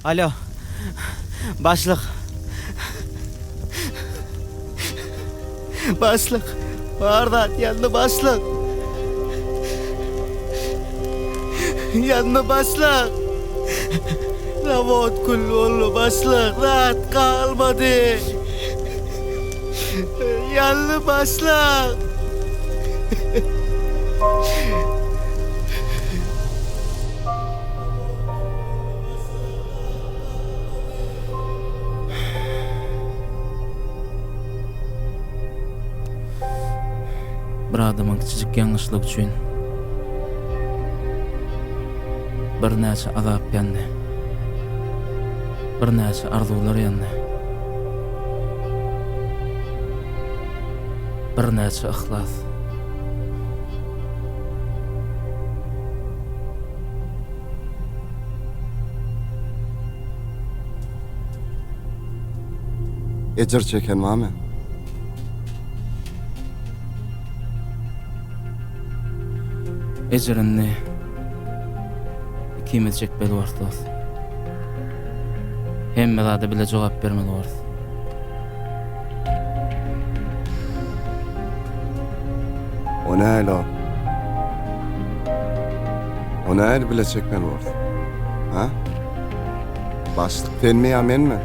Alo. Başlık. Başlık. Vardat yandı başlık. Yandı başlık. Ravot kullu başlık. Rahat kalmadı. Yandı başlık. Bir adamın kiçik yanlışlık üçün bir näçe azap ýandy, bir näçe arzular ýandy, bir näçe ihlas. Ecir çeken mami. Ejrinni ikimiz çekmeli bardyk. Hemme zada bile jogap bermeli bardyk. O näle o? O näle bile çekmeli bardy? Ha? Başlyk senmi ya menmi?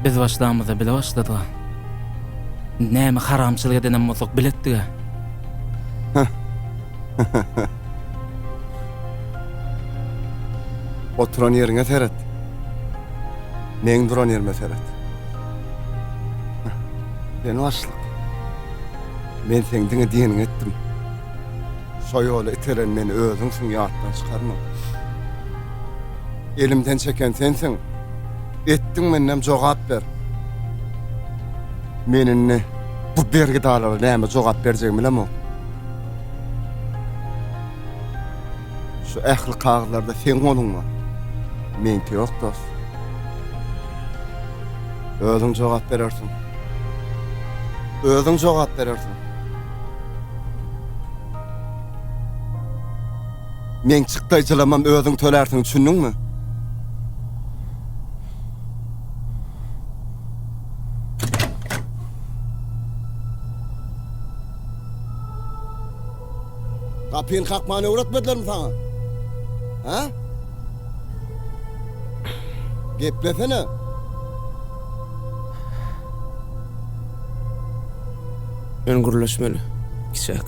Biz başlamyza bile başladyk. Näme haramçylyk edenen bolsak biletdik. Oturan yerine seret. Men duran yerime seret. Ben başlyk. Men seň diňe diýenin etdim. Soýaly iteren meni özüňsiň ýatdan çykarma. Elimden çeken sensiň. Etdiň menden jogap ber. Meninni bu bergi dağlara näme jogap berjegim bilemok. Şu ähli kağızlarda sen bolunma. Menki ýok dost. Özüň jogap berersiň. Özüň jogap berersiň. Men çykdaýçylamam özüň tölersiň, düşündiňmi? Kapıyın kalkmanı uğratmadılar mı sana? Ha? Geplesene. Men gurlaşmaly. Kiçek.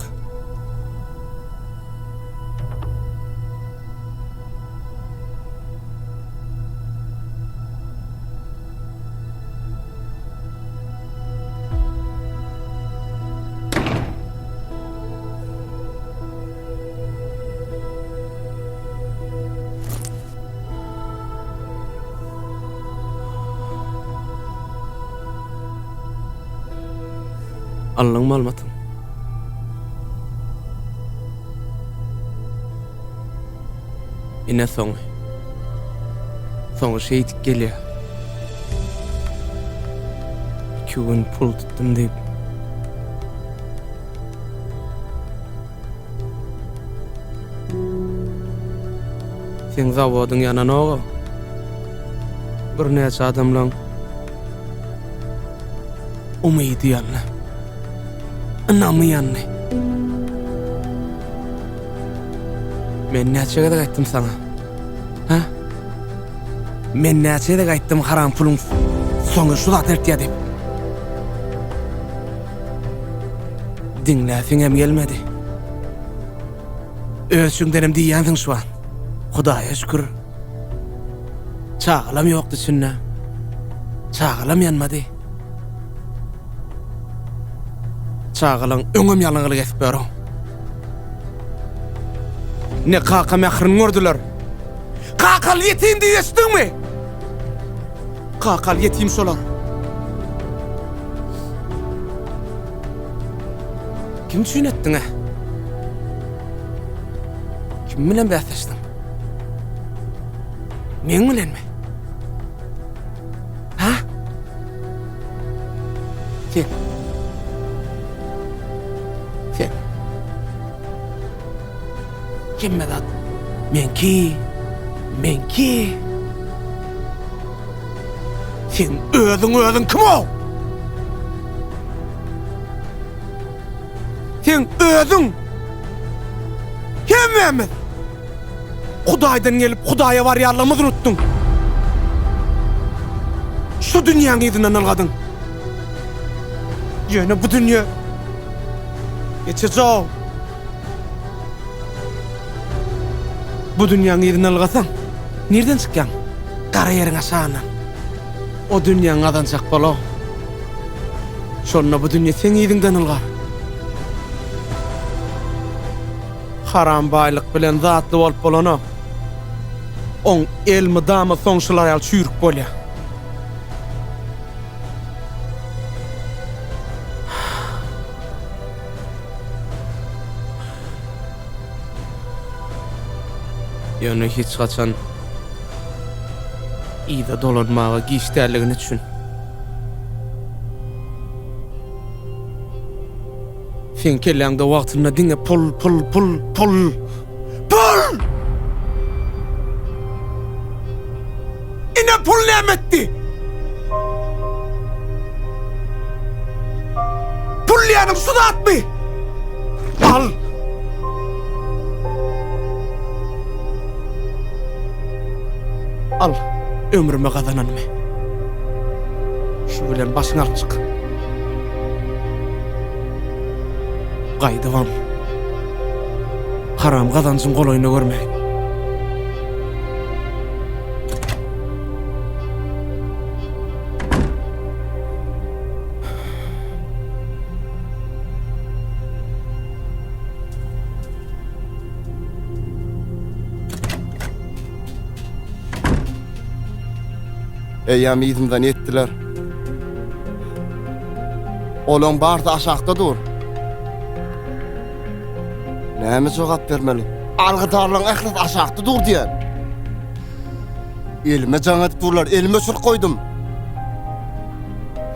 Allan malmatyn. Ine soňy. Soňy şeýdik gelýär. 2 gün pul tutdum diýip. Sen zawodyň ýanana oga. Bir näçe adamlaň umydy ýanly. Anamıyanlı. Men näçe kadar aýtdym sana? Ha? Men näçe kadar aýtdym haram puluň soňy şu zat ertýär diýip. Diňläsiňem gelmedi. Özüňdenem diýýänsiň şu an. Hudaýa şükür. Çağlam ýokdy sünne. Çağlam ýanmady. Çağılan öňüm ýalňyly kesip berýär. Ne kaka mährin gördüler. Kakal yetim diýesdiňmi? Kakal yetim solar. Kim düşünetdiň? Kim bilen bäsleşdiň? Men bilenmi? Ha? Sen. kemme zat. Menki. Sen özüň kim ol? Sen özüň kemme? Hudaýdan gelip Hudaýa barýarlygymyzy unutdyň. Şu dünýäň ýüzünden algadyň. Ýöne bu dünýä geçecek. Bu dünýäň ýüzünden algasaň, nerden çykýan? Gara ýeriň aşagynan. O dünýäň adanjak bola. Şonna bu dünýä sen ýüzünden algar. Haram baýlyk bilen zatly bolup bolana. On elmi dama soňşular ýaly çüýrük bolýar. Ýöne hiç gaçan ýa-da dolanmaga giýişdärligini düşün. Sen kelläňde wagtynda diňe pul. Ine pul nämetdi? Pul ýanyň suda atmy? Al. Al, ömrüme kazananmy. Şu bilen başyňy alyp çyk. Gaýdybam. Haram kazançyň golaýyny görmeýin. Eýýam ýüzümden etdiler. Olaň barda aşakda dur. Näme jogap bermeli? Algydarlaryň ähli aşakda dur diýär. Elime jaňa durlar, elime sür koydum.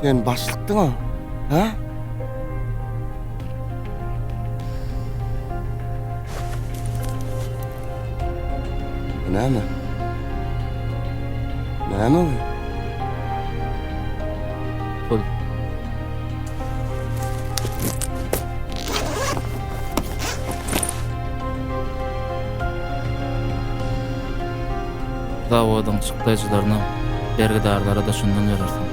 Sen başlykdyň ha? Näme? Näme? Pul. Dawadyň çykdaýjylaryna bergidarlara da şundan berersin.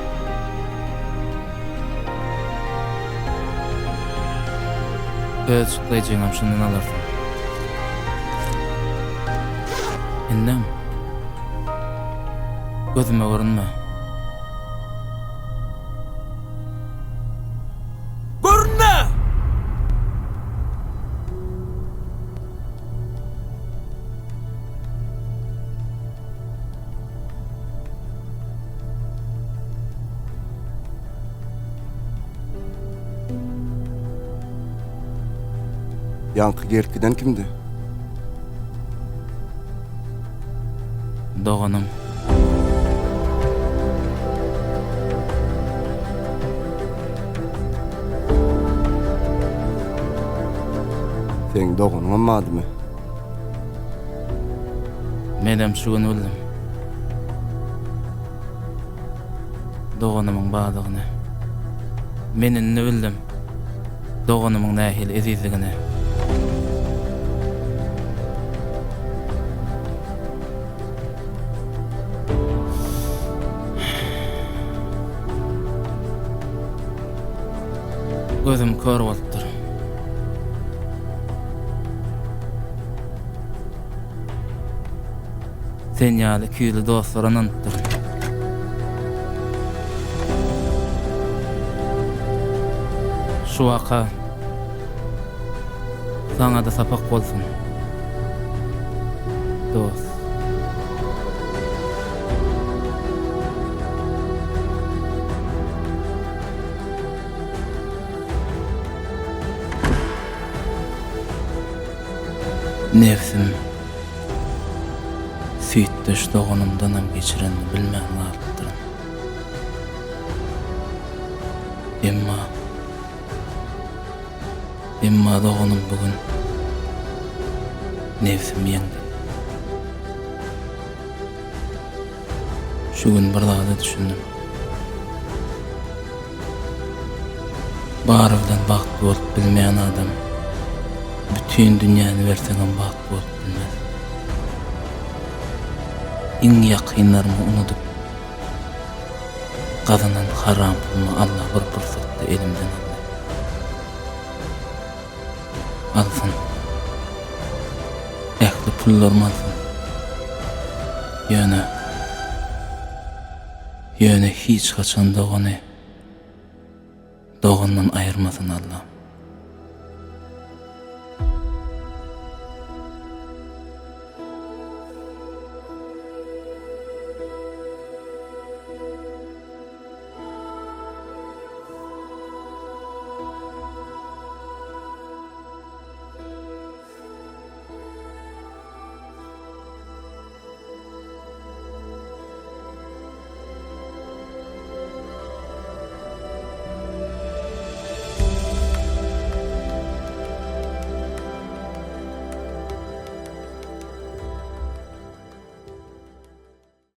Öz çykdaýjyňam şundan alarsyň. Endem gözüme görünme. Görünme! Yankı Gerkiden kimdi? Doganım. Sen doğun olmadı mı? Medem şu gün öldüm. Doganymyň badygyny. Menin öldüm. Doganymyň nähil ezizligini. Gözüm kör bolupdyr. Sen ýaly küýli dostlaryň unutdyr. Şu waka saňa da sapak bolsun. Dost. Nefsim süýtdüş doganymdanam geçirenini bilmän galypdyr. Emma doganym bugün nefsim yendi. Şu gün bir dağda düşündüm. Barıdan baxt bolup bilmeýän adam bütün dünýäni berseňem baxt bolup bilmez. Iň ýakynlarymy unutup gazanan haram pulmy Allah bir pursatda elimden aldy. Alsın. Ähli pullarym alsın. Ýöne hiç haçan dogany dogandan ayırmasın Allah.